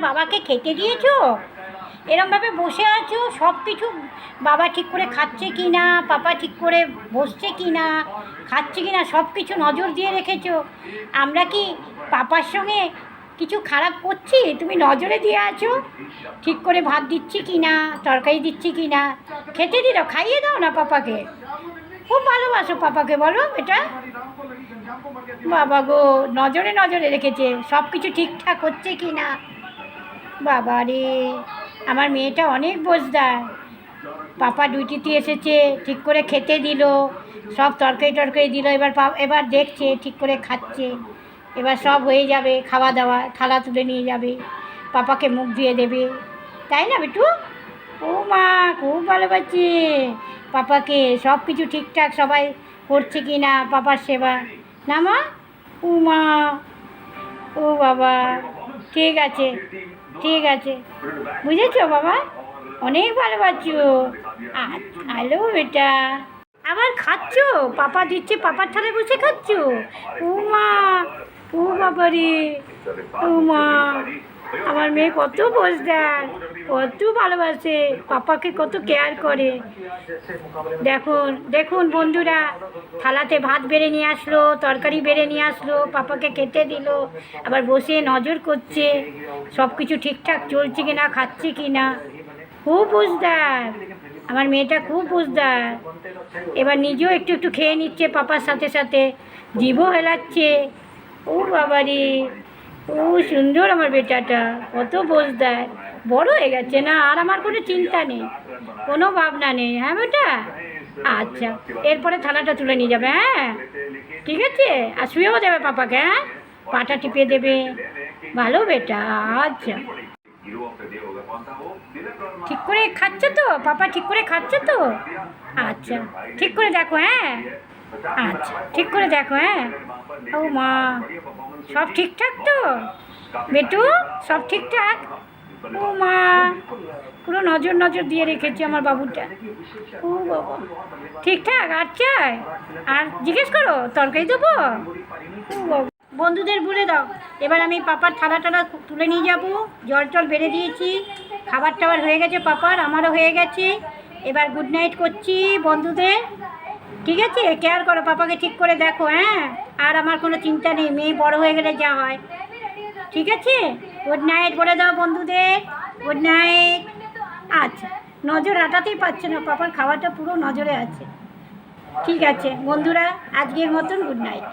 বাবাকে খেতে দিয়েছো? এরমভাবে বসে আছো, সব কিছু বাবা ঠিক করে খাচ্ছে কি না, পাপা ঠিক করে বসছে কি না, খাচ্ছে কি না, সব কিছু নজর দিয়ে রেখেছো। আমরা কি পাপার সঙ্গে কিছু খারাপ করছি? তুমি নজরে দিয়ে আছো ঠিক করে ভাত দিচ্ছি কি না, তরকারি দিচ্ছি কি না। খেতে দিল, খাইয়ে দাও না পাপাকে। খুব ভালোবাসো পাপাকে, বলো এটা। বাবা গো, নজরে নজরে রেখেছে সব কিছু ঠিকঠাক হচ্ছে কি না। বাবা রে, আমার মেয়েটা অনেক বোঝদার। পাপা ডিউটিতে এসেছে, ঠিক করে খেতে দিল, সব তরকারি টরকারি দিল। এবার দেখছে ঠিক করে খাচ্ছে। এবার সব হয়ে যাবে, খাওয়া দাওয়া, থালা তুলে নিয়ে যাবে, পাপাকে মুখ ধুয়ে দেবে, তাই না বিটু? ও মা, খুব ভালোবাসছে পাপাকে। সব কিছু ঠিকঠাক সবাই করছে কি না পাপার সেবা, না মা? ও মা, ও বাবা, ঠিক আছে ঠিক আছে, বুঝেছো বাবা? অনেক ভালোবাসছো। হ্যালো বেটা, আবার খাচ্ছ? পাপা দিচ্ছে, পাপার থালে বসে খাচ্ছ? ও মা, ও বাবা রে, ও মা, আমার মেয়ে কত বোঝদার, কত ভালোবাসে পাপাকে, কত কেয়ার করে। দেখুন দেখুন বন্ধুরা, থালাতে ভাত বেড়ে নিয়ে আসলো, তরকারি বেড়ে নিয়ে আসলো, পাপাকে খেতে দিল, আবার বসে নজর করছে সব কিছু ঠিকঠাক চলছে কি না, খাচ্ছে কি না। খুব বুঝদার, আমার মেয়েটা খুব বুঝদার। এবার নিজেও একটু একটু খেয়ে নিচ্ছে পাপার সাথে সাথে, জিভও হেলাচ্ছে। ও বাবারে, ও সুন্দর আমার বেটাটা, কত বোঝদার। বড় হয়ে গেছে না, আর আমার কোনো চিন্তা নেই, কোনো ভাবনা নেই। হ্যাঁ বেটা, আচ্ছা, এরপরে থালাটা তুলে নিয়ে যাবে। হ্যাঁ ঠিক আছে, আর শুয়েও দেবে পাপাকে। হ্যাঁ, পাটা টিপে দেবে। ভালো বেটা, আচ্ছা। ঠিক করে খাচ্ছে তো পাপা? ঠিক করে খাচ্ছে তো? আচ্ছা, ঠিক করে দেখো। হ্যাঁ, আচ্ছা, ঠিক করে দেখো। হ্যাঁ, ও মা, সব ঠিকঠাক তো বেটু? সব ঠিকঠাক? ও মা, পুরো নজর নজর দিয়ে রেখেছি আমার বাবুটা। ও বাবা, ঠিকঠাক? আর চাই? আর জিজ্ঞেস করো, তরকারি দেবো? ও বাবা, বন্ধুদের বলে দাও। এবার আমি পাপার থালা টালা তুলে নিয়ে যাবো, জল টল বেড়ে দিয়েছি, খাবার টাবার হয়ে গেছে পাপার, আমারও হয়ে গেছে। এবার গুড নাইট করছি বন্ধুদের। ঠিক আছে, কেয়ার করো পাপাকে, ঠিক করে দেখো। হ্যাঁ, আর আমার কোনো চিন্তা নেই, মেয়ে বড় হয়ে গেলে যা হয়। ঠিক আছে, গুড নাইট বলে দাও বন্ধুদের। Good night. আচ্ছা, নজর হাঁটাতেই পারছে না, পাপার খাওয়াটা পুরো নজরে আছে। ঠিক আছে বন্ধুরা, আজকের মতন গুড নাইট।